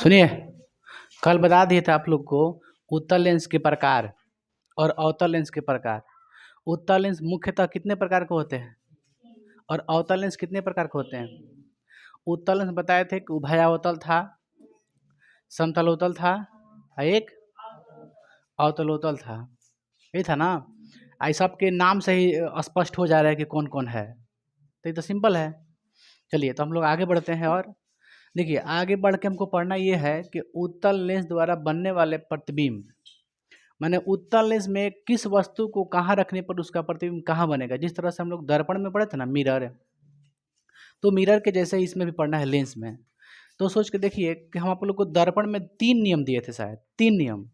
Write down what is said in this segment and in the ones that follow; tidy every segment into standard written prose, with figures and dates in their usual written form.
सुनिए, कल बता दिए थे आप लोग को उत्तल लेंस के प्रकार और अवतल लेंस के प्रकार। उत्तल लेंस मुख्यतः कितने प्रकार के होते हैं और अवतल लेंस कितने प्रकार के होते हैं? उत्तल लेंस बताए थे कि उभयावतल था, समतलोतल था, एक अवतलोतल था। यही था ना? ऐसा आपके नाम से ही स्पष्ट हो जा रहा है कि कौन कौन है। तो ये तो सिंपल है। चलिए तो हम लोग आगे बढ़ते हैं और देखिए आगे बढ़ के हमको पढ़ना ये है कि उत्तल लेंस द्वारा बनने वाले प्रतिबिंब, माने उत्तल लेंस में किस वस्तु को कहाँ रखने पर उसका प्रतिबिंब कहाँ बनेगा। जिस तरह से हम लोग दर्पण में पढ़े थे ना मिरर, तो मिरर के जैसे इसमें भी पढ़ना है लेंस में। तो सोच के देखिए कि हम आप लोग को दर्पण में 3 नियम दिए थे, शायद 3 नियम।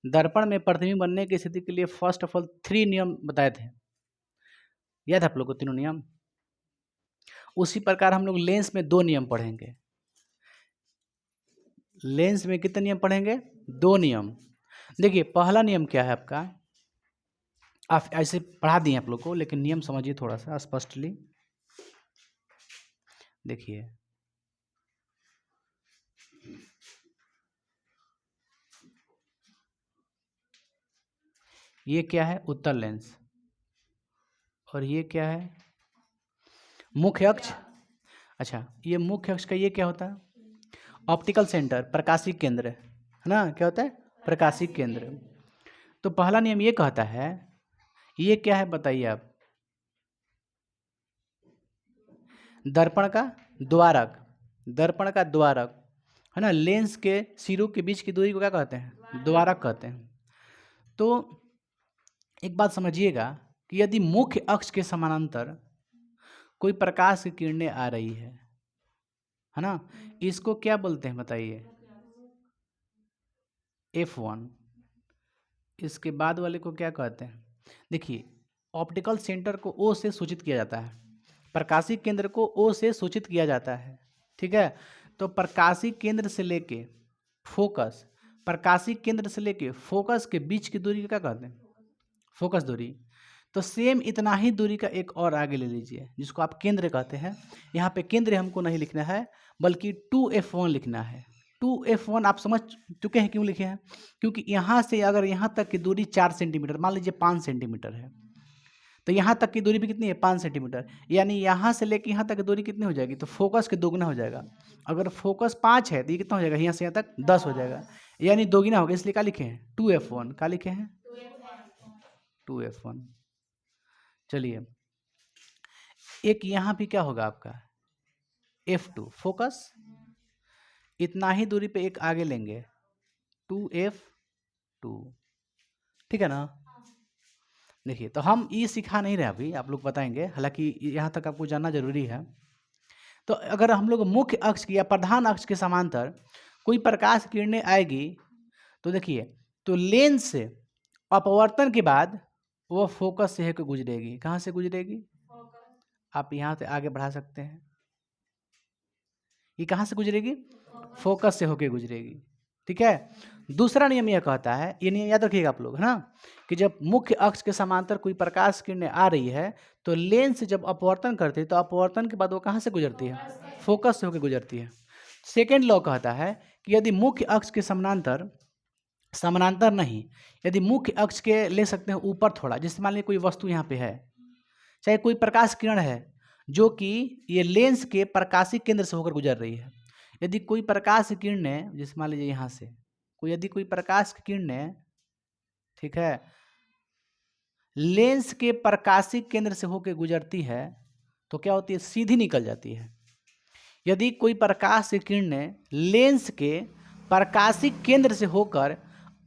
दर्पण में प्रतिबिंब बनने की स्थिति के लिए फर्स्ट ऑफ ऑल 3 नियम बताए थे। याद है आप लोग को तीनों नियम? उसी प्रकार हम लोग लेंस में 2 नियम पढ़ेंगे। लेंस में कितने नियम पढ़ेंगे? 2 नियम। देखिए पहला नियम क्या है आपका, आप ऐसे पढ़ा दिए आप लोग को, लेकिन नियम समझिए थोड़ा सा स्पष्टली। देखिए ये क्या है? उत्तल लेंस। और ये क्या है? मुख्य अक्ष। अच्छा, ये मुख्य अक्ष का ये क्या होता है? ऑप्टिकल सेंटर, प्रकाशिक केंद्र है ना? क्या होता है? प्रकाशिक केंद्र। तो पहला नियम ये कहता है, ये क्या है बताइए आप? दर्पण का द्वारक। दर्पण का द्वारक है ना? लेंस के सिरों के बीच की दूरी को क्या कहते हैं? द्वारक कहते हैं। तो एक बात समझिएगा कि यदि मुख्य अक्ष के समानांतर कोई प्रकाश की किरणें आ रही है ना, इसको क्या बोलते हैं बताइए? F1। इसके बाद वाले को क्या कहते हैं? देखिए ऑप्टिकल सेंटर को O से सूचित किया जाता है, प्रकाशिक केंद्र को O से सूचित किया जाता है, ठीक है? तो प्रकाशिक केंद्र से लेके फोकस, प्रकाशिक केंद्र से लेके फोकस के बीच की दूरी को क्या कहते हैं? फोकस दूरी। तो सेम इतना ही दूरी का एक और आगे ले लीजिए, जिसको आप केंद्र कहते हैं। यहाँ पे केंद्र हमको नहीं लिखना है, बल्कि 2F1 लिखना है। 2F1 आप समझ चुके हैं क्यों लिखे हैं? क्योंकि यहाँ से अगर यहाँ तक की दूरी 4 सेंटीमीटर, मान लीजिए 5 सेंटीमीटर है, तो यहाँ तक की दूरी भी कितनी है? 5 सेंटीमीटर। यानी यहाँ से लेके यहाँ तक की दूरी कितनी हो जाएगी? तो फोकस के दोगुना हो जाएगा। अगर फोकस 5 है तो ये कितना हो जाएगा? यहाँ से यहाँ तक 10 हो जाएगा, यानी दोगुना हो गया। इसलिए क्या लिखे हैं? 2F1। क्या लिखे हैं? 2F1। चलिए एक यहाँ भी क्या होगा आपका? F2 focus. इतना ही दूरी पे एक आगे लेंगे, 2F2, ठीक है ना? देखिए तो हम ये सिखा नहीं रहे अभी, आप लोग बताएंगे, हालांकि यहाँ तक आपको जानना जरूरी है। तो अगर हम लोग मुख्य अक्ष की या प्रधान अक्ष के समांतर कोई प्रकाश किरणें आएगी, तो देखिए तो लेंस से अपवर्तन के बाद वो फोकस से होकर गुजरेगी। कहाँ से गुजरेगी? आप यहाँ से आगे बढ़ा सकते हैं। ये कहाँ से गुजरेगी? फोकस से होकर गुजरेगी, ठीक है? दूसरा नियम यह कहता है, ये नियम याद रखिएगा आप लोग, है ना, कि जब मुख्य अक्ष के समांतर कोई प्रकाश किरणें आ रही है तो लेंस जब अपवर्तन करती है तो अपवर्तन के बाद वो कहाँ से गुजरती है? फोकस से होकर गुजरती है। सेकेंड लॉ कहता है कि यदि मुख्य अक्ष के समानांतर, समानांतर नहीं, यदि मुख्य अक्ष के ले सकते हैं ऊपर थोड़ा, जैसे मान लीजिए कोई वस्तु यहाँ पे है, चाहे कोई प्रकाश किरण है जो कि ये लेंस के प्रकाशिक केंद्र से होकर गुजर रही है। यदि कोई प्रकाश किरणें, जैसे मान लीजिए यहाँ से कोई, यदि कोई प्रकाश किरणें, ठीक है, लेंस के प्रकाशिक केंद्र से होकर गुजरती है तो क्या होती है? सीधी निकल जाती है। यदि कोई प्रकाश की किरणें लेंस के प्रकाशिक केंद्र से होकर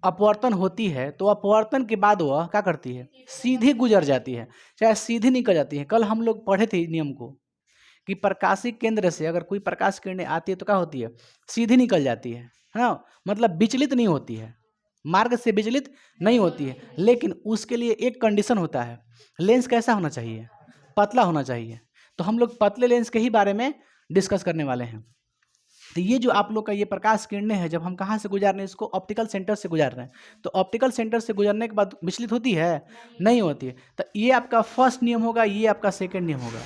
अपवर्तन होती है तो अपवर्तन के बाद वह क्या करती है? सीधी गुजर जाती है, चाहे सीधी निकल जाती है। कल हम लोग पढ़े थे नियम को कि प्रकाशिक केंद्र से अगर कोई प्रकाश किरणें आती है तो क्या होती है? सीधी निकल जाती है ना? मतलब विचलित नहीं होती है, मार्ग से विचलित नहीं होती है। लेकिन उसके लिए एक कंडीशन होता है, लेंस कैसा होना चाहिए? पतला होना चाहिए। तो हम लोग पतले लेंस के ही बारे में डिस्कस करने वाले हैं। तो ये जो आप लोग का ये प्रकाश किरणें हैं, जब हम कहाँ से गुजार रहे हैं? इसको ऑप्टिकल सेंटर से गुजार रहे हैं। तो ऑप्टिकल सेंटर से गुजरने के बाद विचलित होती है? नहीं होती है। तो ये आपका फर्स्ट नियम होगा, ये आपका सेकंड नियम होगा।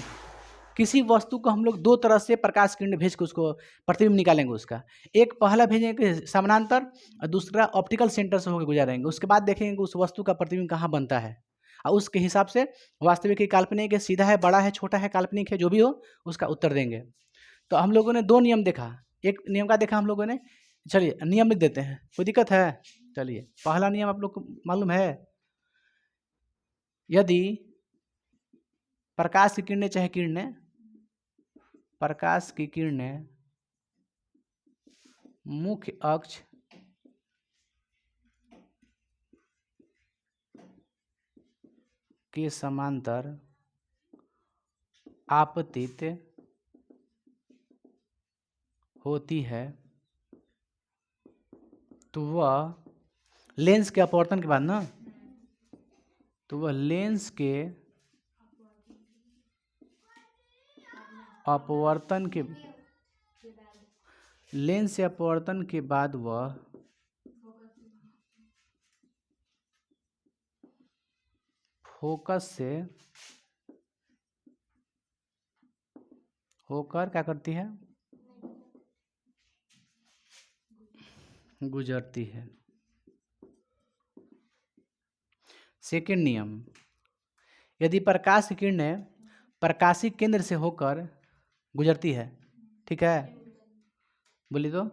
किसी वस्तु को हम लोग दो तरह से प्रकाश किरण भेज के उसको प्रतिबिंब निकालेंगे उसका। एक पहला भेजेंगे समानांतर और दूसरा ऑप्टिकल सेंटर से होकर गुजारेंगे। उसके बाद देखेंगे कि उस वस्तु का प्रतिबिंब कहाँ बनता है और उसके हिसाब से वास्तविक है, काल्पनिक है, सीधा है, बड़ा है, छोटा है, काल्पनिक है, जो भी हो उसका उत्तर देंगे। तो हम लोगों ने दो नियम देखा। एक नियम का देखा हम लोगों ने, चलिए नियम लिख देते हैं, कोई दिक्कत है? चलिए पहला नियम आप लोग को मालूम है, यदि प्रकाश की किरणें चाहे किरणें, प्रकाश की किरणें मुख्य अक्ष के समांतर आपतित होती है तो वह लेंस के अपवर्तन के बाद ना, तो वह लेंस के अपवर्तन के, लेंस से अपवर्तन के बाद वह फोकस से होकर क्या करती है, गुजरती है। सेकंड नियम, यदि प्रकाश की किरणें प्रकाशी केंद्र से होकर गुजरती है, ठीक है, बोली तो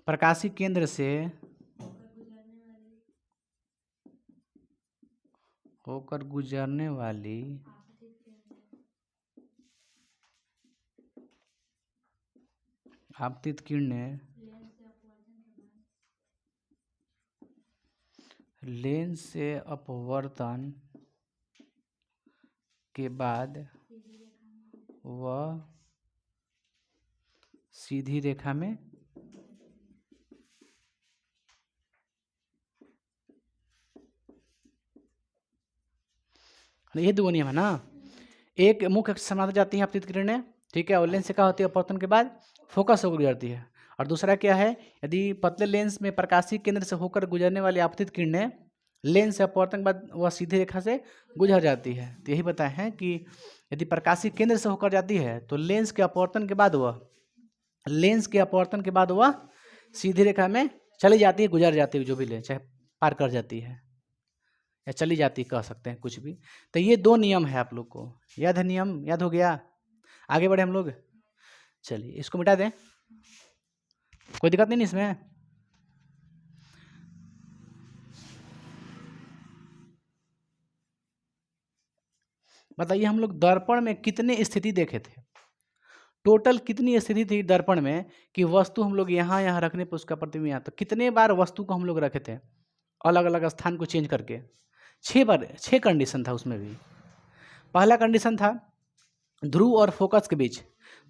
प्रकाशी केंद्र से होकर गुजरने वाली आपतित किरणें लेंस से अपवर्तन के बाद वह सीधी रेखा में ये दो नियम है ना। एक मुख्य अक्ष से समांतर जाती है आपतित किरणें, ठीक है, और लेंस से क्या होती है, अपवर्तन के बाद फोकस होकर गुजरती है। और दूसरा क्या है, यदि पतले लेंस में प्रकाशीय केंद्र से होकर गुजरने वाली आपतित किरणें लेंस से अपवर्तन के बाद वह सीधी रेखा से गुजर जाती है। तो यही बताए हैं कि यदि प्रकाशीय केंद्र से होकर जाती है तो लेंस के अपवर्तन के बाद वह, लेंस के अपवर्तन के बाद वह सीधी रेखा में चली जाती है, गुजर जाती है, जो भी ले, चाहे पार कर जाती है या चली जाती, कह सकते हैं कुछ भी। तो ये दो नियम है, आप लोग को याद है, नियम याद हो गया। आगे बढ़े हम लोग, चलिए इसको मिटा दें, कोई दिक्कत नहीं इसमें। बताइए हम लोग दर्पण में कितने स्थिति देखे थे, टोटल कितनी स्थिति थी दर्पण में कि वस्तु हम लोग यहाँ यहाँ रखने पर उसका प्रतिबिंब यहाँ, तो कितने बार वस्तु को हम लोग रखे थे अलग अलग स्थान को चेंज करके? 6 बार, 6 कंडीशन था उसमें भी। पहला कंडीशन था ध्रुव और फोकस के बीच,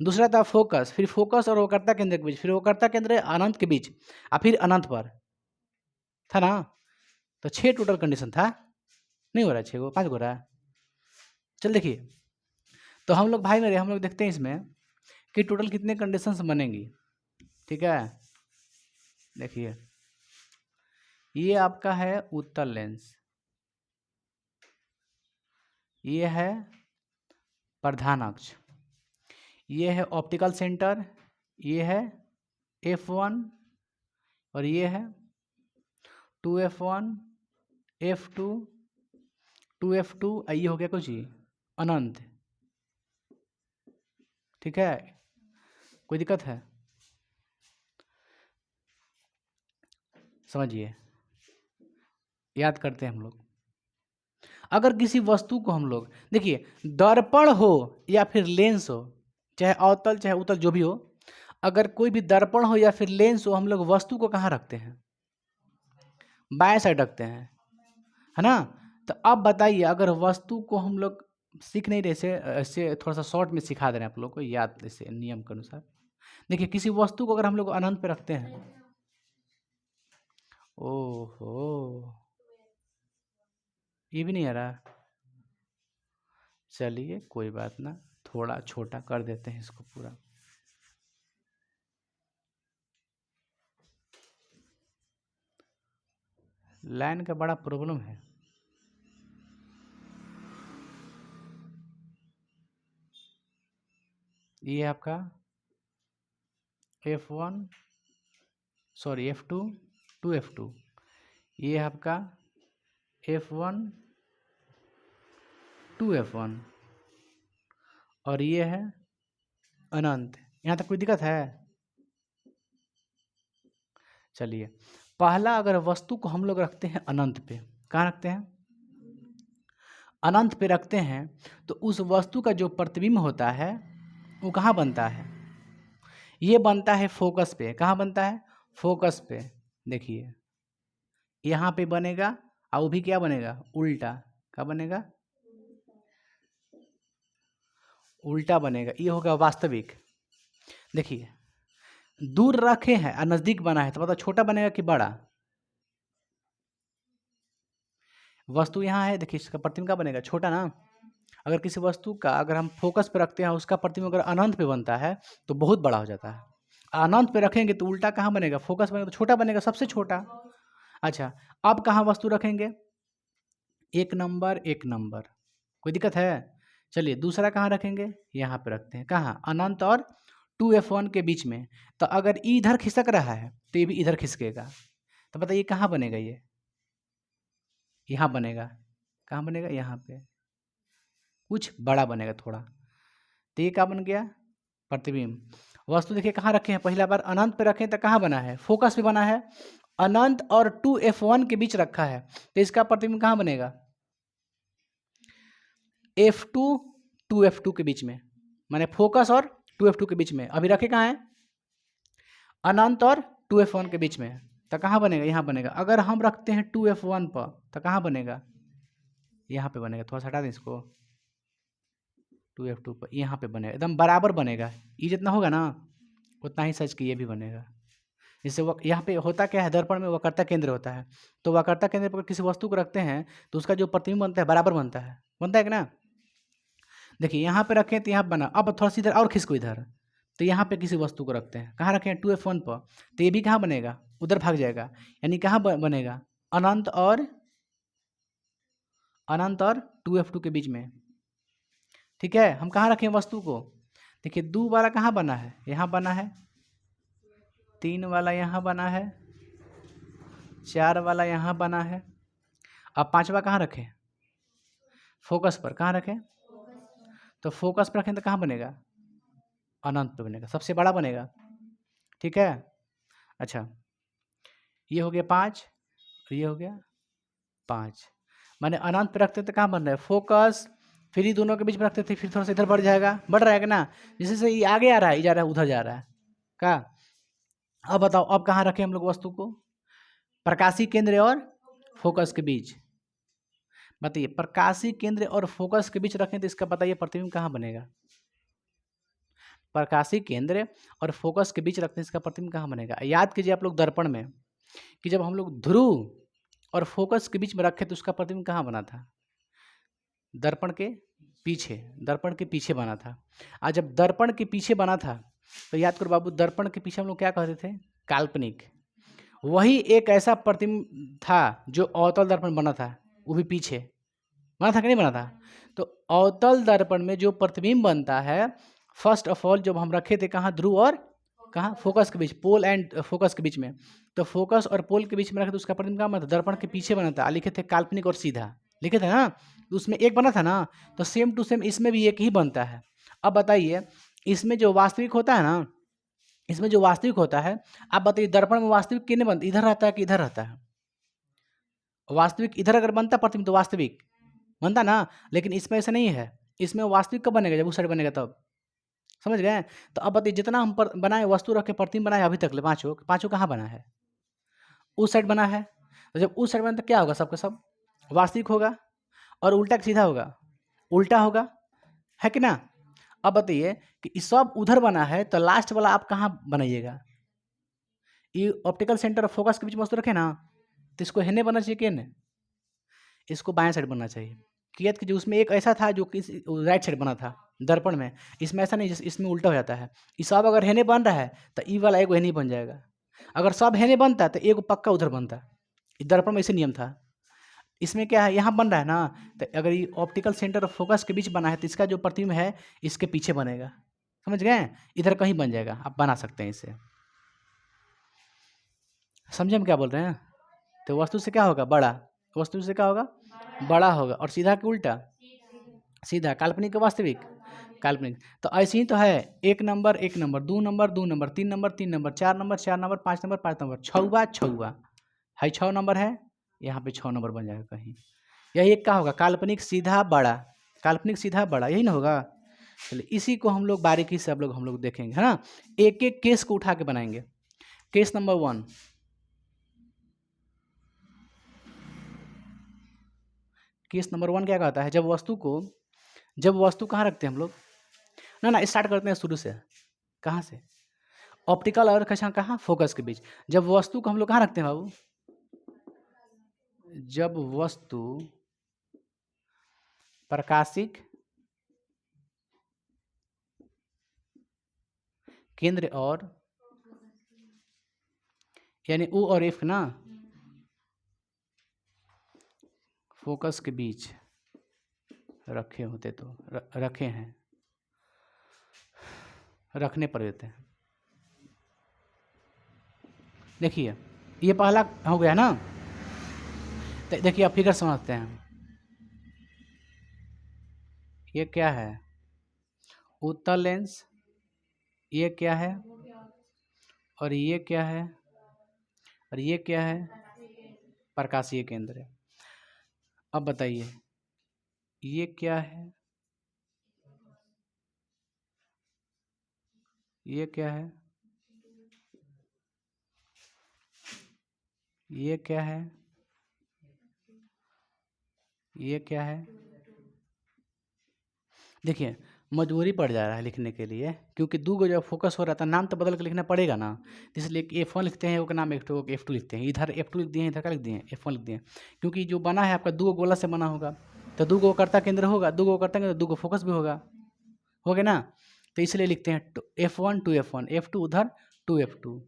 दूसरा था फोकस, फिर फोकस और वक्रता केंद्र के बीच, फिर वक्रता केंद्र अनंत के बीच और फिर अनंत पर, था ना। तो 6 टोटल कंडीशन था, नहीं हो रहा है 6 को, 5 हो रहा है। चल देखिए, तो हम लोग भाई मेरे, हम लोग देखते हैं इसमें कि टोटल कितने कंडीशंस बनेंगी, ठीक है। देखिए ये आपका है उत्तल लेंस, ये है प्रधान अक्ष, ये है ऑप्टिकल सेंटर, ये है F1 और ये है 2F1 F2 2F2, ये हो गया कुछ ही अनंत, ठीक है, कोई दिक्कत है? समझिए, याद करते हैं हम लोग। अगर किसी वस्तु को हम लोग, देखिए दर्पण हो या फिर लेंस हो, चाहे अवतल चाहे उत्तल जो भी हो, अगर कोई भी दर्पण हो या फिर लेंस हो, हम लोग वस्तु को कहाँ रखते हैं? बाएं साइड रखते हैं, है ना। तो अब बताइए, अगर वस्तु को हम लोग सीख नहीं रहे, ऐसे थोड़ा सा शॉर्ट में सिखा दे रहे हैं आप लोग को, याद जैसे नियम के अनुसार। देखिए किसी वस्तु को अगर हम लोग अनंत पे रखते हैं, ओहो ये भी नहीं आ रहा, चलिए कोई बात ना, थोड़ा छोटा कर देते हैं इसको पूरा। लाइन का बड़ा प्रॉब्लम है। ये आपका F1 सॉरी F2 2F2, ये आपका F1 2F1 और ये है अनंत। यहाँ तक कोई दिक्कत है? चलिए, पहला अगर वस्तु को हम लोग रखते हैं अनंत पे, कहाँ रखते हैं? अनंत पे रखते हैं, तो उस वस्तु का जो प्रतिबिंब होता है वो कहाँ बनता है? ये बनता है फोकस पे। कहाँ बनता है? फोकस पे। देखिए यहाँ पे बनेगा और वो भी क्या बनेगा? उल्टा। क्या बनेगा? उल्टा बनेगा। ये होगा वास्तविक। देखिए दूर रखे हैं और नज़दीक बना है तो मतलब छोटा बनेगा कि बड़ा? वस्तु यहाँ है, देखिए इसका प्रतिबिंब क्या बनेगा? छोटा ना। अगर किसी वस्तु का अगर हम फोकस पे रखते हैं, उसका प्रतिबिंब अगर अनंत पे बनता है तो बहुत बड़ा हो जाता है। अनंत पे रखेंगे तो उल्टा कहाँ बनेगा? फोकस बनेगा तो छोटा बनेगा, सबसे छोटा। अच्छा, अब कहाँ वस्तु रखेंगे? एक नंबर। कोई दिक्कत है? चलिए दूसरा कहाँ रखेंगे? यहाँ पे रखते हैं। कहाँ? अनंत और 2F1 के बीच में। तो अगर ई इधर खिसक रहा है तो ये भी इधर खिसकेगा। तो बताइए कहाँ बनेगा? ये यहाँ बनेगा। कहाँ बनेगा? यहाँ पे। कुछ बड़ा बनेगा थोड़ा। तो ये क्या बन गया? प्रतिबिंब। वस्तु देखिए कहाँ रखे हैं? पहला बार अनंत पे रखें तो कहाँ बना है? फोकस पे बना है। अनंत और 2F1 के बीच रखा है तो इसका प्रतिबिंब कहाँ बनेगा? F2 2F2 के बीच में, माने फोकस और 2F2 के बीच में। अभी रखे कहाँ है? अनंत और 2F1 के बीच में। तो कहाँ बनेगा? यहाँ बनेगा। अगर हम रखते हैं 2F1 पर तो कहाँ बनेगा? यहाँ पे बनेगा। थोड़ा सा हटा दें इसको। 2F2 पर यहाँ पे बनेगा, एकदम बराबर बनेगा। ये जितना होगा ना उतना ही सच कि ये भी बनेगा। जैसे वो यहाँ पे होता क्या है? दर्पण में वक्रता केंद्र होता है, तो वक्रता केंद्र पर किसी वस्तु को रखते हैं तो उसका जो प्रतिबिंब बनता है बराबर बनता है। बनता है कि ना? देखिए यहाँ पे रखें तो यहाँ बना। अब थोड़ा सी इधर और खिसको इधर, तो यहाँ पे किसी वस्तु को रखते हैं। कहाँ रखें? 2F1 पर, तो ये भी कहाँ बनेगा? उधर भाग जाएगा। यानी कहाँ बनेगा? अनंत और 2F2 के बीच में। ठीक है, हम कहाँ रखें वस्तु को? देखिए 2 वाला कहाँ बना है? यहाँ बना है। 3 वाला यहाँ बना है। 4 वाला यहाँ बना है। अब 5वां कहाँ रखें? फोकस पर। कहाँ रखें? तो फोकस पर रखें तो कहाँ बनेगा? अनंत पे बनेगा, सबसे बड़ा बनेगा। ठीक है। अच्छा, ये हो गया 5 और ये हो गया 5। माने अनंत पे रखते तो कहाँ बन रहा है? फोकस। फिर ये दोनों के बीच में रखते थे, फिर थोड़ा सा इधर बढ़ जाएगा, बढ़ रहा है कि ना? जैसे से ये आगे आ रहा है, ये जा रहा है, उधर जा रहा है। क्या? अब बताओ, अब कहाँ रखें हम लोग वस्तु को? प्रकाशीय केंद्र और फोकस के बीच। बताइए, प्रकाशीय केंद्र और फोकस के बीच रखें तो इसका बताइए प्रतिबिंब कहाँ बनेगा? प्रकाशीय केंद्र और फोकस के बीच रखने से इसका प्रतिबिंब कहाँ बनेगा? याद कीजिए आप लोग दर्पण में कि जब हम लोग ध्रुव और फोकस के बीच में रखे तो उसका प्रतिबिंब कहाँ बना था? दर्पण के पीछे। दर्पण के पीछे बना था। आज जब दर्पण के पीछे बना था तो याद करो बाबू, दर्पण के पीछे हम लोग क्या कहते थे? काल्पनिक। वही एक ऐसा प्रतिबिंब था जो अवतल दर्पण बना था, वो भी पीछे बना था कि नहीं बना था? तो अवतल दर्पण में जो प्रतिबिंब बनता है, फर्स्ट ऑफ ऑल जब हम रखे थे कहाँ? ध्रुव और कहाँ? फोकस के बीच, पोल एंड फोकस के बीच में। तो फोकस और पोल के बीच में रखे तो उसका प्रतिबिंब कहाँ बना था? दर्पण के पीछे बना था। लिखे थे काल्पनिक और सीधा, लिखे थे ना? तो उसमें एक बना था ना, तो सेम टू सेम इसमें भी एक ही बनता है। अब बताइए, इसमें जो वास्तविक होता है ना, इसमें जो वास्तविक होता है, आप बताइए दर्पण में वास्तविक कितने बनता? इधर रहता है कि इधर रहता है? वास्तविक इधर अगर बनता प्रतिबिंब तो वास्तविक बनता ना, लेकिन इसमें ऐसा नहीं है। इसमें वास्तविक कब बनेगा? जब उस साइड बनेगा तब। समझ गए? तो अब बताइए, जितना हम बनाए वस्तु रख के प्रतिबिंब बनाए अभी तक ले, पाँचों पाँचों कहाँ बना है? उस साइड बना है। तो जब उस साइड बना तो क्या होगा? सबका सब वास्तविक होगा। और उल्टा का सीधा होगा? उल्टा होगा, है कि ना? अब बताइए कि इस सब उधर बना है तो लास्ट वाला आप कहाँ बनाइएगा? ये ऑप्टिकल सेंटर और फोकस के बीच में वस्तु रखे ना, तो इसको हेने बनना चाहिए कि हेने? इसको बाएं साइड बनना चाहिए। क्लियर कीजिए। उसमें एक ऐसा था जो कि राइट साइड बना था दर्पण में, इसमें ऐसा नहीं, इसमें उल्टा हो जाता है। ये सब अगर हेने बन रहा है तो ई वाला एगो हेने बन जाएगा। अगर सब हेने बनता है तो एगो पक्का उधर बनता है। दर्पण में ऐसे नियम था। इसमें क्या है, यहाँ बन रहा है ना, तो अगर ये ऑप्टिकल सेंटर और फोकस के बीच बना है तो इसका जो प्रतिबिंब है इसके पीछे बनेगा। समझ गए? इधर कहीं बन जाएगा, आप बना सकते हैं इसे। समझे हम क्या बोल रहे हैं? तो वस्तु से क्या होगा? बड़ा। वस्तु से क्या होगा? बड़ा होगा। और सीधा के उल्टा? सीधा। काल्पनिक का वास्तविक? काल्पनिक। तो ऐसे ही तो है, एक नंबर एक नंबर, दो नंबर दो नंबर, तीन नंबर तीन नंबर, चार नंबर चार नंबर, पाँच नंबर पाँच नंबर, छौवा छौवा है, 6 नंबर है, यहाँ पे 6 नंबर बन जाएगा कहीं। यही एक क्या होगा? काल्पनिक सीधा बड़ा। काल्पनिक सीधा बड़ा, यही ना होगा? चलिए इसी को हम लोग बारीकी से हम लोग देखेंगे, है ना। एक एक केस को उठा के बनाएंगे। केस नंबर 1, केस नंबर 1 क्या कहता है? जब वस्तु कहाँ रखते हैं हम लोग? ना स्टार्ट करते हैं शुरू से। कहाँ से? ऑप्टिकल और कहाँ फोकस के बीच। जब वस्तु को हम लोग कहाँ रखते हैं बाबू? जब वस्तु प्रकाशिक केंद्र और यानी ओ और एफ ना फोकस के बीच रखे होते तो रखे हैं, रखने पर देते हैं। देखिए ये पहला हो गया ना। देखिए आप फिगर समझते हैं। ये क्या है? उत्तल लेंस। ये क्या है? और ये क्या है? और ये क्या है? प्रकाशीय केंद्र। अब बताइए ये क्या है? ये क्या है? ये क्या है? ये क्या है? देखिए मजबूरी पड़ जा रहा है लिखने के लिए, क्योंकि दो गो जब फोकस हो रहा था नाम तो बदल के लिखना पड़ेगा ना। इसलिए F1 लिखते हैं, वो का नाम F2 F2 लिखते हैं। इधर F2 लिख दिए हैं, इधर क्या लिख दिए हैं? F1 लिख दिए हैं। क्योंकि जो बना है आपका दो गो गोला से बना होगा, तो दो गो कर्ता केंद्र होगा, दो गो कर्ता केंद्र, दो गो फोकस भी होगा, हो गया ना। तो इसलिए लिखते हैं F1 टू F1, F2 उधर टू F2।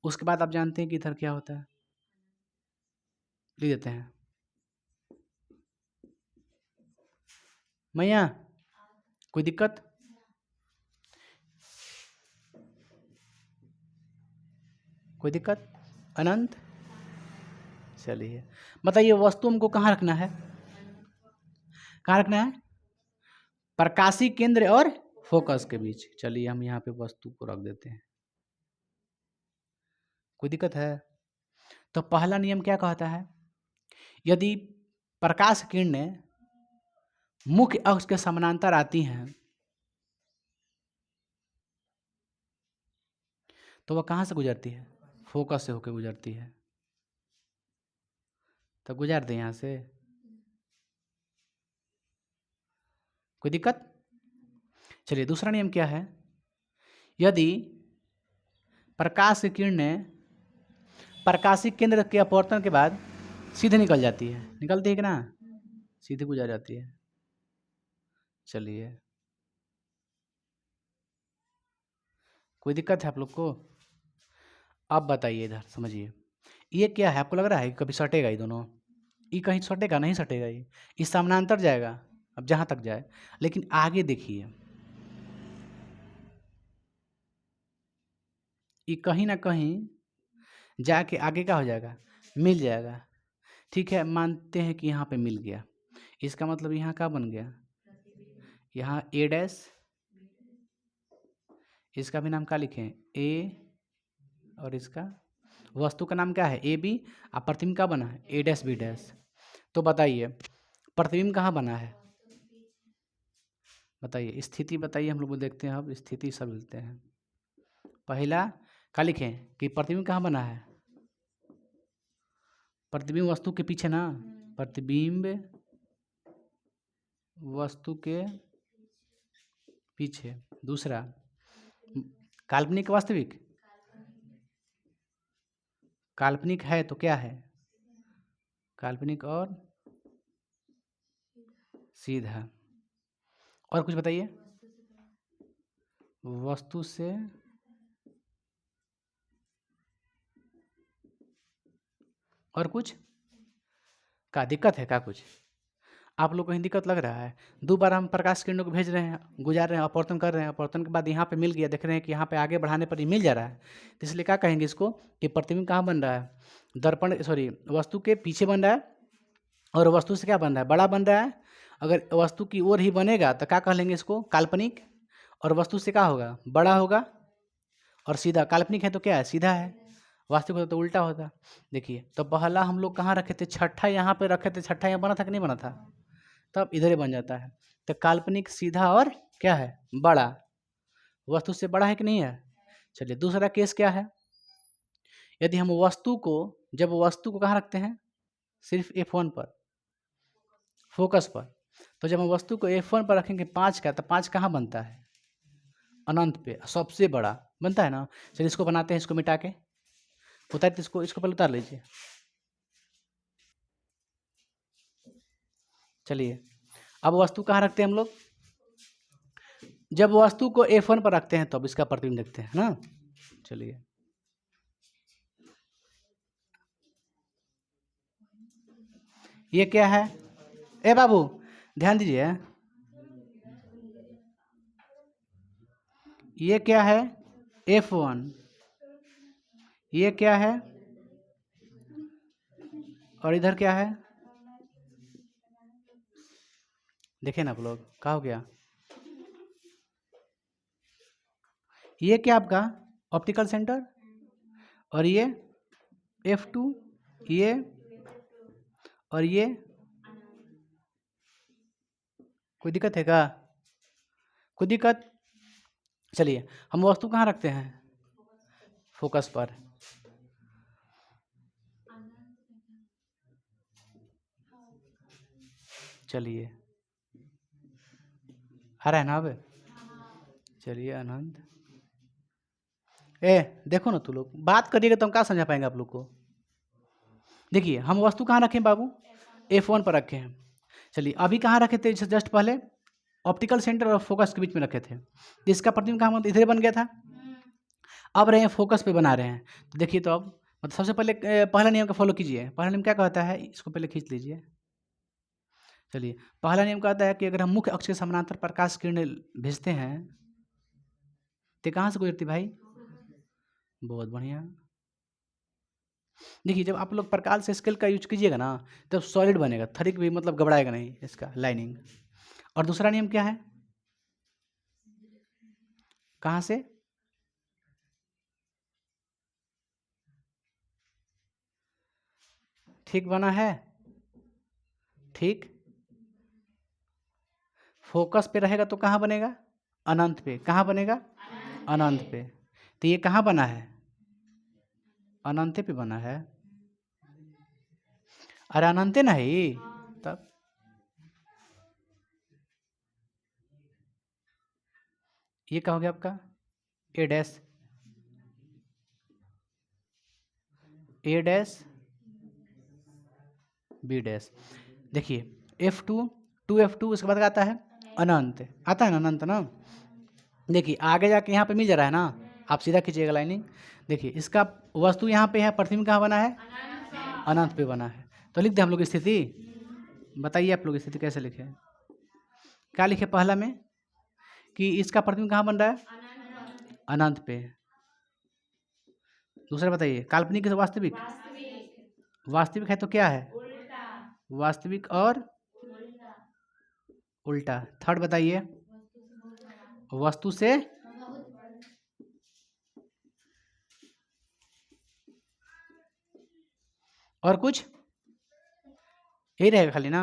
उसके बाद आप जानते हैं कि इधर क्या होता है, लिख देते हैं। मैया कोई दिक्कत? कोई दिक्कत? अनंत। चलिए बताइए वस्तु हमको कहाँ रखना है? कहाँ रखना है? प्रकाशी केंद्र और फोकस के बीच। चलिए हम यहाँ पे वस्तु को रख देते हैं। कोई दिक्कत है? तो पहला नियम क्या कहता है? यदि प्रकाश किरणें मुख्य अक्ष के समानांतर आती हैं तो वह कहाँ से गुजरती है? फोकस से होकर गुजरती है। तो गुजार दे यहाँ से। कोई दिक्कत? चलिए दूसरा नियम क्या है? यदि प्रकाश की किरणें प्रकाशी केंद्र के अपवर्तन के बाद सीधे निकल जाती है, निकलती है कि ना? सीधे गुजर जाती है। चलिए कोई दिक्कत है आप लोग को? अब बताइए इधर समझिए, ये क्या है? आपको लग रहा है कि कभी सटेगा ये दोनों? ये कहीं सटेगा? नहीं सटेगा। ये समानांतर जाएगा अब जहाँ तक जाए। लेकिन आगे देखिए ये कहीं ना कहीं जाके आगे क्या हो जाएगा? मिल जाएगा। ठीक है मानते हैं कि यहाँ पे मिल गया, इसका मतलब यहाँ क्या बन गया? यहाँ ए डैश, इसका भी नाम क्या लिखें? ए। और इसका वस्तु का नाम क्या है? A B. और प्रतिबिंब क्या बना है? A dash B dash. तो बताइए प्रतिबिंब कहाँ बना है? बताइए स्थिति बताइए, हम लोग देखते हैं अब स्थिति सब मिलते हैं। पहला क्या लिखें कि प्रतिबिंब कहाँ बना है? प्रतिबिंब वस्तु के पीछे ना, प्रतिबिंब वस्तु के पीछे। दूसरा काल्पनिक वास्तविक? काल्पनिक है तो क्या है? काल्पनिक और सीधा। और कुछ बताइए। वस्तु से और कुछ का दिक्कत है? क्या कुछ आप लोग को कहीं दिक्कत लग रहा है? 2 बार हम प्रकाश किरणों को भेज रहे हैं, गुजार रहे हैं, अपवर्तन कर रहे हैं, अपवर्तन के बाद यहाँ पे मिल गया, देख रहे हैं कि यहाँ पे आगे बढ़ाने पर ये मिल जा रहा है, तो इसलिए क्या कहेंगे इसको कि प्रतिबिंब कहाँ बन रहा है? दर्पण, सॉरी, वस्तु के पीछे बन रहा है और वस्तु से क्या बन रहा है? बड़ा बन रहा है। अगर वस्तु की ओर ही बनेगा तो क्या कह लेंगे इसको? काल्पनिक। और वस्तु से क्या होगा? बड़ा होगा। और सीधा, काल्पनिक है तो क्या है? सीधा है। वास्तविक होता तो उल्टा होता। देखिए, तो पहला हम लोग कहाँ रखे थे? छठा यहाँ पे रखे थे। छठा यहाँ बना था कि नहीं बना था? तब इधर ही बन जाता है। तो काल्पनिक, सीधा और क्या है? बड़ा। वस्तु से बड़ा है कि नहीं है? चलिए, दूसरा केस क्या है? यदि हम वस्तु को, जब वस्तु को कहाँ रखते हैं? सिर्फ F1 पर, फोकस पर। तो जब हम वस्तु को F1 पर रखेंगे 5 का, तो 5 कहाँ बनता है? अनंत पे, सबसे बड़ा बनता है ना। चलिए इसको बनाते हैं, इसको मिटा के उतारते, इसको पहले उतार लीजिए। चलिए, अब वस्तु कहाँ रखते हैं हम लोग? जब वस्तु को F1 पर रखते हैं तब इसका प्रतिबिंब देखते हैं ना। चलिए, ये क्या है? ए बाबू, ध्यान दीजिए, ये क्या है? F1। ये क्या है? और इधर क्या है? देखे ना आप लोग, क्या हो गया? ये क्या आपका? Optical centre. और ये F2, ये और ये। कोई दिक्कत है क्या? कोई दिक्कत? चलिए, हम वस्तु कहाँ रखते हैं? फोकस पर। चलिए, आ रहा है ना अब? चलिए, अनंत। देखो ना, तू लोग बात करिएगा तो हम क्या समझा पाएंगे आप लोग को? देखिए, हम वस्तु कहाँ रखें बाबू? F1 पर रखे हैं। चलिए, अभी कहाँ रखे थे? जस्ट पहले ऑप्टिकल सेंटर और फोकस के बीच में रखे थे। तो इसका प्रतिबिंब कहाँ? मतलब इधर बन गया था। अब रहे हैं फोकस पे बना रहे हैं। तो देखिए, तो अब मतलब सबसे पहले पहला नियम का फॉलो कीजिए। पहला नियम क्या कहता है? इसको पहले खींच लीजिए। चलिए, पहला नियम कहता है कि अगर हम मुख्य अक्ष के समानांतर प्रकाश किरणें भेजते हैं तो कहाँ से गुजरती भाई? बहुत बढ़िया। देखिए, जब आप लोग प्रकाश से स्केल का यूज कीजिएगा ना, तब सॉलिड बनेगा, थरिक भी मतलब घबराएगा नहीं इसका लाइनिंग। और दूसरा नियम क्या है? कहाँ से? ठीक बना है? ठीक। फोकस पे रहेगा तो कहाँ बनेगा? अनंत पे। कहाँ बनेगा? अनंत पे। तो ये कहाँ बना है? अनंत पे बना है। अरे अनंत नहीं, तब ये क्या हो गया आपका? ए डैश, ए डैश, बी डैश। देखिए, F2, 2F2, उसके बाद क्या आता है? अनंत। आता है ना अनंत ना। देखिए, आगे जाके यहाँ पे मिल जा रहा है ना, आप सीधा खींचिएगा लाइनिंग। देखिए, इसका वस्तु यहाँ पे है, प्रतिबिंब कहाँ बना है? अनंत पे बना है। तो लिख दें हम लोग स्थिति। बताइए आप लोग स्थिति कैसे लिखे? क्या लिखे पहला में? कि इसका प्रतिबिंब कहाँ बन रहा है? अनंत पे। दूसरा बताइए, काल्पनिक है वास्तविक? वास्तविक है तो क्या है? वास्तविक और उल्टा। थर्ड बताइए, वस्तु से और कुछ? यही रहेगा खाली ना।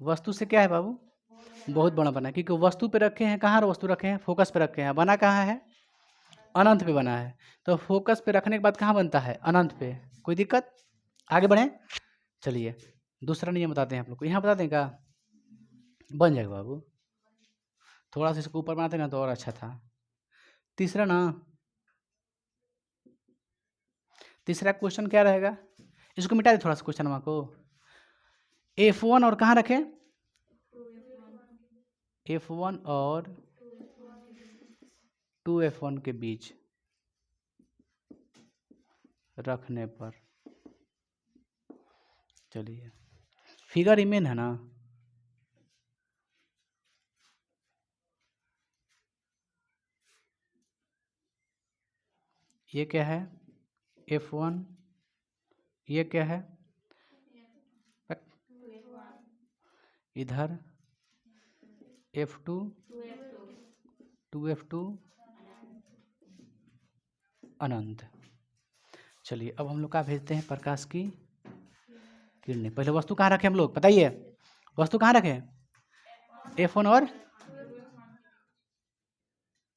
वस्तु से क्या है बाबू? बहुत बड़ा बना है, क्योंकि वस्तु पे रखे हैं। कहाँ वस्तु रखे हैं? फोकस पे रखे हैं। बना कहाँ है? अनंत पे बना है। तो फोकस पे रखने के बाद कहाँ बनता है? अनंत पे। कोई दिक्कत? आगे बढ़ें। चलिए, दूसरा नियम बताते हैं आप लोग को। यहाँ बता दें क्या? बन जाएगा बाबू, थोड़ा सा इसको ऊपर बनाते ना तो और अच्छा था। तीसरा ना, तीसरा क्वेश्चन क्या रहेगा? इसको मिटा दे थोड़ा सा क्वेश्चन को। F1 और कहाँ रखें? F1 और 2F1 के बीच रखने पर चलिए फिगर रिमेन है ना, ये क्या है F1, ये क्या है इधर F2, 2F2 अनंत। चलिए अब हम लोग क्या भेजते हैं, प्रकाश की किरणें। पहले वस्तु कहाँ रखें हम लोग, बताइए वस्तु कहाँ रखें, F1 और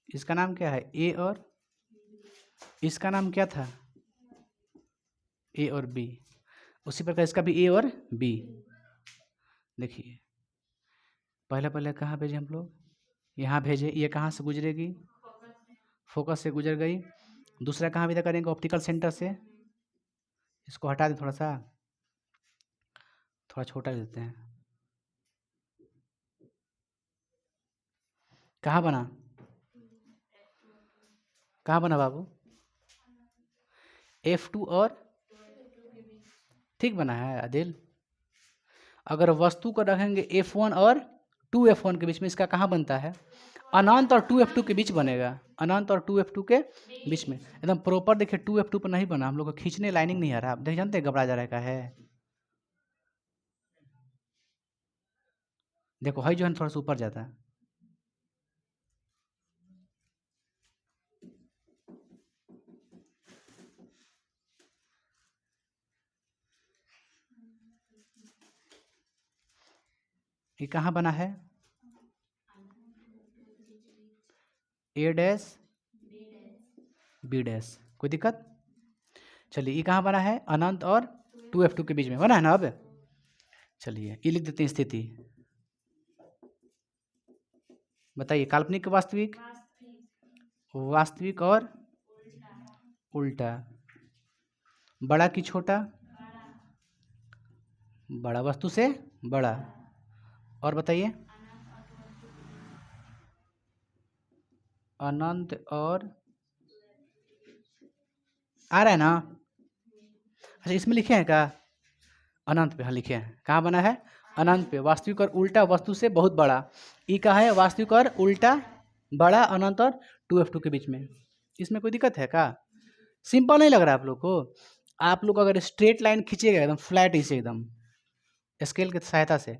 इसका नाम क्या है A, और इसका नाम क्या था A और B। उसी प्रकार इसका भी A और B। देखिए पहले पहले कहाँ भेजे हम लोग, यहाँ भेजे, ये कहाँ से गुजरेगी, फोकस से गुजर गई। दूसरा कहाँ विदा करेंगे, ऑप्टिकल सेंटर से। इसको हटा दें थोड़ा सा, थोड़ा छोटा देते हैं। कहाँ बना, कहाँ बना बाबू, F2 और ठीक बना है आदिल। अगर वस्तु को रखेंगे F1 और 2F1 के बीच में, इसका कहाँ बनता है, अनंत और 2F2 के बीच बनेगा, अनंत और 2F2 के बीच में एकदम प्रॉपर। देखिए 2F2 पर नहीं बना, हम लोग को खींचने लाइनिंग नहीं आ रहा। आप देख जानते हैं घबरा जा रहा का है, देखो हाई जो है थोड़ा सा ऊपर जाता है। ये कहाँ बना है, A डैश B डैश, कोई दिक्कत। चलिए ये कहाँ बना है, अनंत और 2F2 के बीच में बना है ना। अब चलिए ये लिख देते हैं स्थिति। बताइए काल्पनिक के वास्तविक, वास्तविक और उल्टा, बड़ा कि छोटा, बड़ा वस्तु से बड़ा। और बताइए अनंत और, आ रहा है ना। अच्छा इसमें लिखे हैं क्या, अनंत पे, हाँ लिखे हैं। कहाँ बना है, अनंत पे। वास्तविक और उल्टा, वस्तु से बहुत बड़ा। ई का है वास्तविक और उल्टा, बड़ा, अनंत और 2F2 के बीच में। इसमें कोई दिक्कत है क्या, सिंपल नहीं लग रहा है आप लोग को। आप लोग अगर स्ट्रेट लाइन खींचेगा एकदम फ्लैट इसे, एकदम स्केल की सहायता से,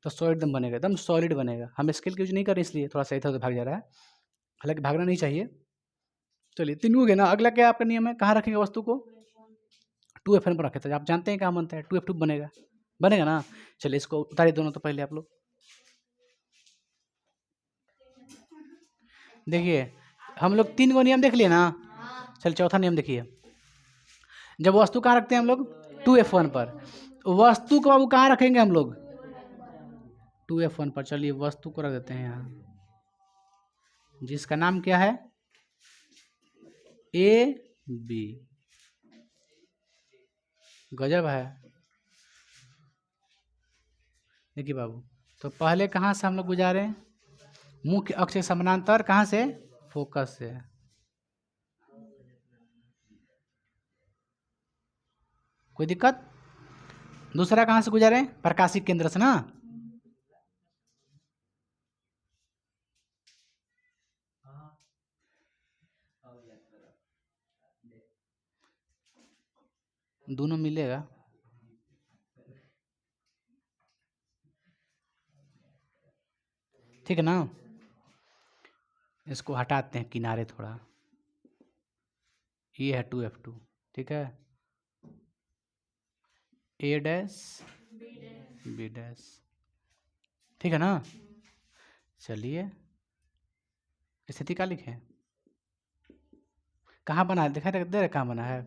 तो सॉलिड एकदम बनेगा, एकदम सॉलिड बनेगा। हम स्केल की यूज नहीं कर रहे इसलिए थोड़ा सा इधर उधर भाग जा रहा है, हालांकि भागना नहीं चाहिए। चलिए तीन हो गए ना। अगला क्या आपका नियम है, कहाँ रखेंगे वस्तु को, 2F1 पर रखे थे। आप जानते हैं कहाँ बनता है, 2F2 बनेगा, बनेगा ना। चलिए इसको उतारिए दोनों तो पहले आप लोग। देखिए हम लोग 3 गो नियम देख लिए ना। चल चौथा नियम देखिए, जब वस्तु कहाँ रखते हैं हम लोग, 2F1 पर। वस्तु को बाबू कहाँ रखेंगे हम लोग, 2F1 पर। चलिए वस्तु को रख देते हैं यहाँ, जिसका नाम क्या है AB। गजब है। देखिए बाबू, तो पहले कहाँ से हम लोग गुजारे, मुख्य अक्ष के समानांतर, कहाँ से, फोकस से। कोई दिक्कत। दूसरा कहाँ से गुजारे, प्रकाशिक केंद्र से ना। दोनों मिलेगा, ठीक है ना। इसको हटाते हैं किनारे थोड़ा, ये है 2F2, ठीक है, A डैश B डैश, ठीक है ना। चलिए स्थिति का लिखें, कहाँ बना है, दिखाई दे रहा है कहाँ बना है,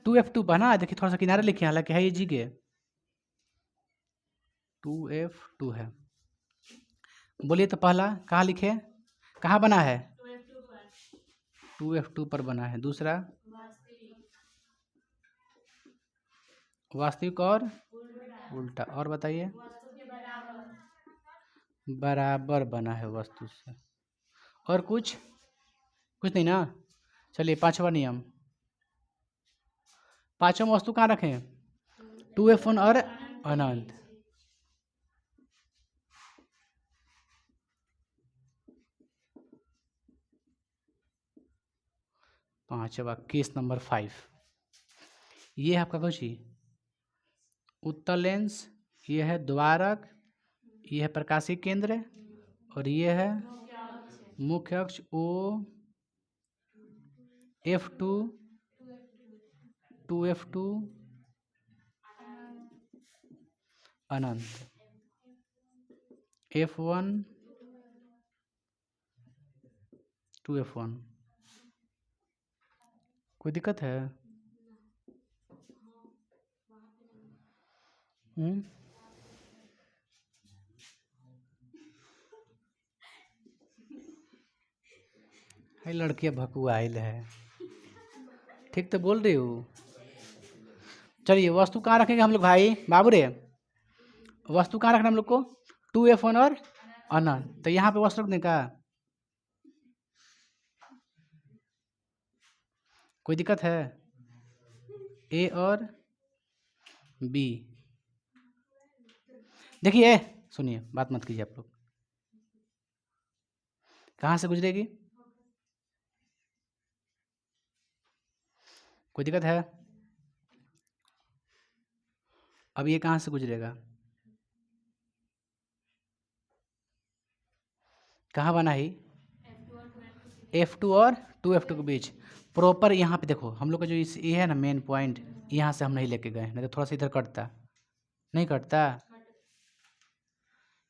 2F2 बना है। देखिए थोड़ा सा किनारे लिखे, हालांकि है ये जी के 2F2 है। बोलिए तो पहला कहाँ लिखे, कहाँ बना है, 2F2 पर बना है। दूसरा वास्तविक और उल्टा, और बताइए बराबर बना है वस्तु से। और कुछ कुछ नहीं ना। चलिए पांचवा नियम, पांचवा वस्तु कहाँ रखें, 2F1 और अनंत। पांचवा केस नंबर 5, ये है आपका कुछ ही उत्तल लेंस, ये है द्वारक, ये है प्रकाशीय केंद्र और ये है मुख्य अक्ष ओ F2 2F2 अनंत F1 2F1। कोई दिक्कत है? है लड़कियाँ भकुआइल है, ठीक तो बोल रही हूँ। चलिए वस्तु कहाँ रखेंगे हम लोग भाई बाबू रे? वस्तु कहाँ रखना हम लोग को? 2F1 और अनंत। तो यहाँ पे वस्तु रखने का कोई दिक्कत है? ए और बी। देखिए सुनिए, बात मत कीजिए आप लोग। कहाँ से गुजरेगी? कोई दिक्कत है? अब ये कहाँ से गुजरेगा? कहाँ बना ही? F2 और 2F2 के बीच प्रॉपर। यहाँ पे देखो हम लोग का जो इस ये है ना मेन पॉइंट, यहाँ से हम नहीं लेके गए, नहीं तो थोड़ा सा इधर कटता, नहीं कटता।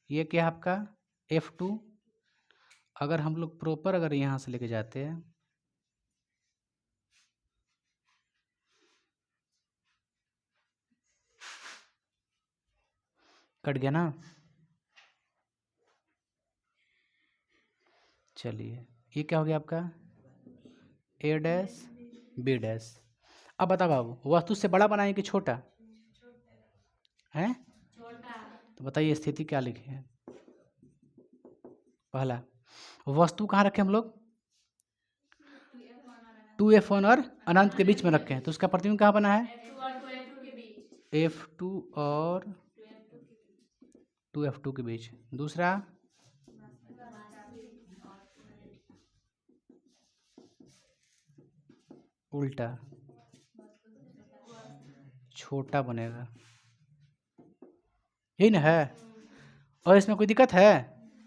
ये क्या है आपका F2। अगर हम लोग प्रॉपर अगर यहाँ से लेके जाते हैं, कट गया ना? चलिए ये क्या हो गया आपका A डैश B डैश। अब बताओ बाबू, वस्तु से बड़ा बनाए कि छोटा है? तो बताइए स्थिति क्या लिखे हैं? पहला, वस्तु कहाँ रखे हम लोग? 2F1 और अनंत के बीच में रखे हैं, तो उसका प्रतिबिंब कहाँ बना है? F2 और 2F2 के बीच। दूसरा, उल्टा छोटा बनेगा, यही ना है? और इसमें कोई दिक्कत है?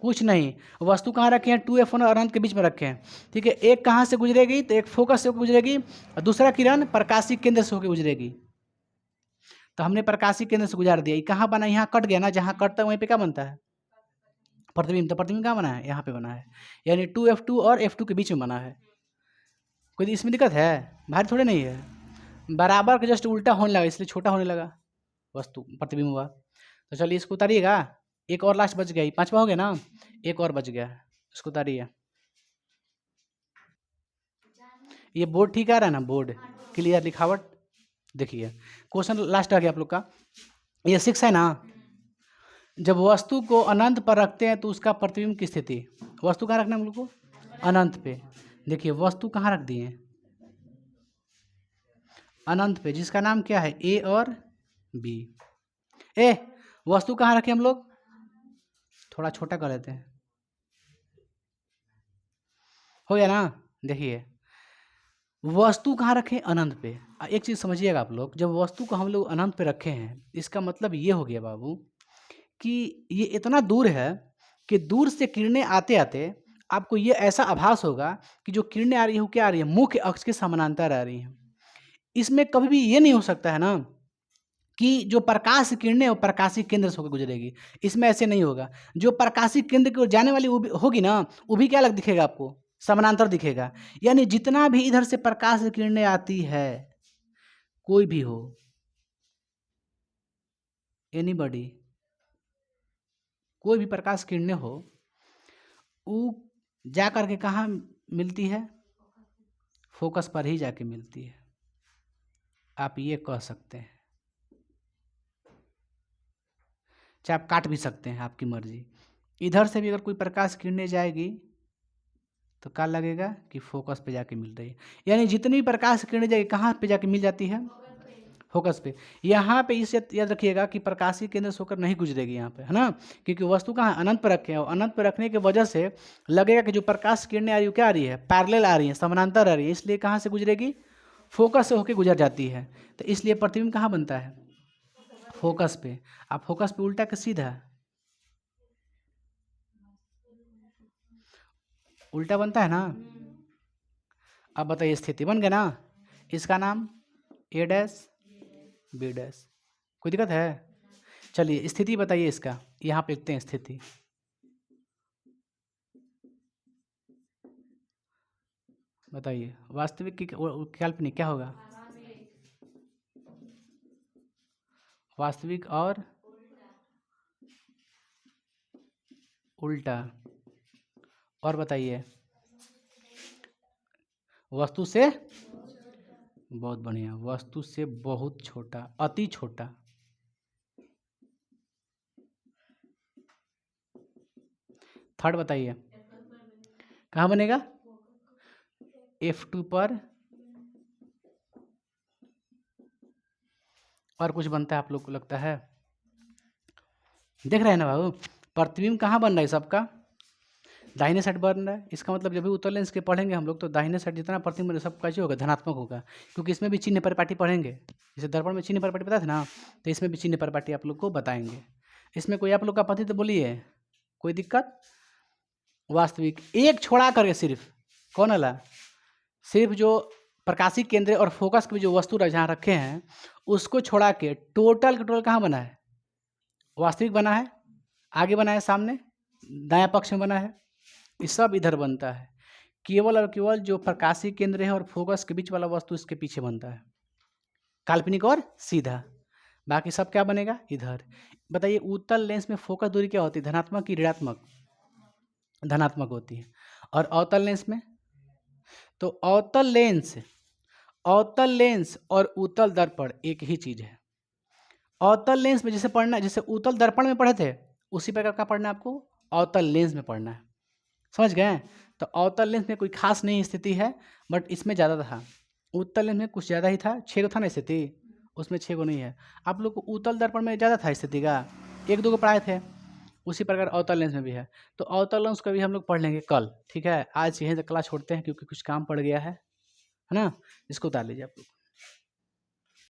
कुछ नहीं। वस्तु कहाँ रखे हैं? 2F1 और अनंत के बीच में रखे हैं, ठीक है। एक कहाँ से गुजरेगी? तो एक फोकस से गुजरेगी और दूसरा किरण प्रकाशीय केंद्र से होकर गुजरेगी। तो हमने प्रकाशीय केंद्र से गुजार दिया। ये कहाँ बना? यहाँ कट गया ना, जहाँ कटता है वहीं पे क्या बनता है? प्रतिबिंब। तो प्रतिबिंब कहाँ बना है? यहाँ पे बना है, यानी 2F2 और F2 के बीच में बना है। कोई इसमें दिक्कत है? भारी थोड़े नहीं है, बराबर का जस्ट उल्टा होने लगा, इसलिए छोटा होने लगा वस्तु, प्रतिबिंब हुआ। तो चलिए इसको उतारिएगा। एक और लास्ट बच गया, 5वां हो गया ना, एक और बच गया, इसको उतारिए। ये बोर्ड ठीक आ रहा है ना? बोर्ड क्लियर लिखावट देखिए। क्वेश्चन लास्ट आ गया आप लोग का, ये 6 है ना। जब वस्तु को अनंत पर रखते हैं तो उसका प्रतिबिंब की स्थिति, वस्तु कहाँ रखना है हम लोग को? अनंत पे। देखिए वस्तु कहाँ रख दिए? अनंत पे, जिसका नाम क्या है? ए और बी। ए वस्तु कहाँ रखे हम लोग? थोड़ा छोटा कर लेते हैं, हो गया ना? देखिए वस्तु कहाँ रखे? अनंत पे। एक चीज़ समझिएगा आप लोग, जब वस्तु को हम लोग अनंत पे रखे हैं, इसका मतलब ये हो गया बाबू कि ये इतना दूर है कि दूर से किरणें आते आते आपको ये ऐसा आभास होगा कि जो किरणें आ रही है वो क्या आ रही है? मुख्य अक्ष के समानांतर आ रही हैं। इसमें कभी भी ये नहीं हो सकता है ना कि जो प्रकाश किरणें वो प्रकाशीय केंद्र से होकर गुजरेगी, इसमें ऐसे नहीं होगा। जो प्रकाशीय केंद्र की ओर जाने वाली वो होगी ना, वो भी क्या अलग दिखेगा आपको? समानांतर दिखेगा। यानी जितना भी इधर से प्रकाश की किरणें आती है, कोई भी हो, एनीबॉडी, कोई भी प्रकाश किरणें हो, वो जा करके कहाँ मिलती है? फोकस पर ही जाके मिलती है। आप ये कह सकते हैं, चाहे आप काट भी सकते हैं, आपकी मर्जी। इधर से भी अगर कोई प्रकाश किरणें जाएगी तो क्या लगेगा कि फोकस पे जाके मिल रही है। यानी जितनी भी प्रकाश किरणें जाएगी कहाँ पे जाके मिल जाती है? फोकस पे। यहाँ पे इसे याद रखिएगा कि प्रकाशीय केंद्र से होकर नहीं गुजरेगी यहाँ पे, है ना, क्योंकि वस्तु कहाँ अनंत पर रखे हैं, और अनंत पर रखने की वजह से लगेगा कि जो प्रकाश किरणें आ रही है क्या आ रही है, पैरेलल आ रही है, समानांतर आ रही है, इसलिए कहाँ से गुजरेगी, फोकस से होकर गुजर जाती है। तो इसलिए प्रतिबिंब कहाँ बनता है, फोकस पे। आप फोकस पे उल्टा के सीधा, उल्टा बनता है ना। अब बताइए स्थिति बन गया ना, इसका नाम ए डैश बी डैश, कोई दिक्कत है। चलिए स्थिति बताइए इसका, यहाँ पे लिखते हैं स्थिति। बताइए वास्तविक की काल्पनिक क्या होगा, वास्तविक और उल्टा। और बताइए वस्तु से, बहुत बढ़िया, वस्तु से बहुत छोटा, अति छोटा। थर्ड बताइए कहाँ बनेगा, F2 पर। और कुछ बनता है आप लोग को लगता है, देख रहे हैं ना बाबू, प्रतिबिंब कहाँ बन रहा है सबका, दाहिने साइड बन रहा है। इसका मतलब जब भी उत्तल लेंस के पढ़ेंगे हम लोग तो दाहिने साइड जितना प्रतिबिंब बने सब कैसे होगा, धनात्मक होगा, क्योंकि इसमें भी चिन्ह परिपाटी पढ़ेंगे। जैसे दर्पण में चिन्ह परिपाटी बताया था ना, तो इसमें भी चिन्ह परिपाटी आप लोग को बताएंगे। इसमें कोई आप लोग का आपत्ति तो बोलिए, कोई दिक्कत। वास्तविक एक छोड़ा करके सिर्फ, कौन वाला, सिर्फ जो प्रकाशिक केंद्र और फोकस के जो वस्तु जहाँ रखे हैं उसको छोड़ा के टोटल का टोटल कहाँ बना है, वास्तविक बना है, आगे बना है, सामने दायां पक्ष में बना है, ये सब इधर बनता है। केवल और केवल जो प्रकाशिक केंद्र है और फोकस के बीच वाला वस्तु इसके पीछे बनता है, काल्पनिक और सीधा। बाकी सब क्या बनेगा इधर। बताइए उत्तल लेंस में फोकस दूरी क्या होती है, धनात्मक की ऋणात्मक, धनात्मक होती है। और अवतल लेंस में, तो अवतल लेंस और उत्तल दर्पण एक ही चीज है। अवतल लेंस में जैसे पढ़ना, जैसे उत्तल दर्पण में पढ़े थे उसी प्रकार का पढ़ना है आपको, अवतल लेंस में पढ़ना है, समझ गए। तो अवतल लेंस में कोई खास नहीं स्थिति है, बट इसमें ज़्यादा था। उत्तल लेंस में कुछ ज़्यादा ही था, 6 गो था ना स्थिति, उसमें 6 गो नहीं है। आप लोग को उत्तल दर्पण में ज़्यादा था स्थिति का, 1 2 को पढ़ाए थे। उसी प्रकार अवतल लेंस में भी है। तो अवतल लेंस का भी हम लोग पढ़ लेंगे कल, ठीक है। आज यहीं तक क्लास छोड़ते हैं क्योंकि कुछ काम पड़ गया है ना। इसको उतार लीजिए आप लोग।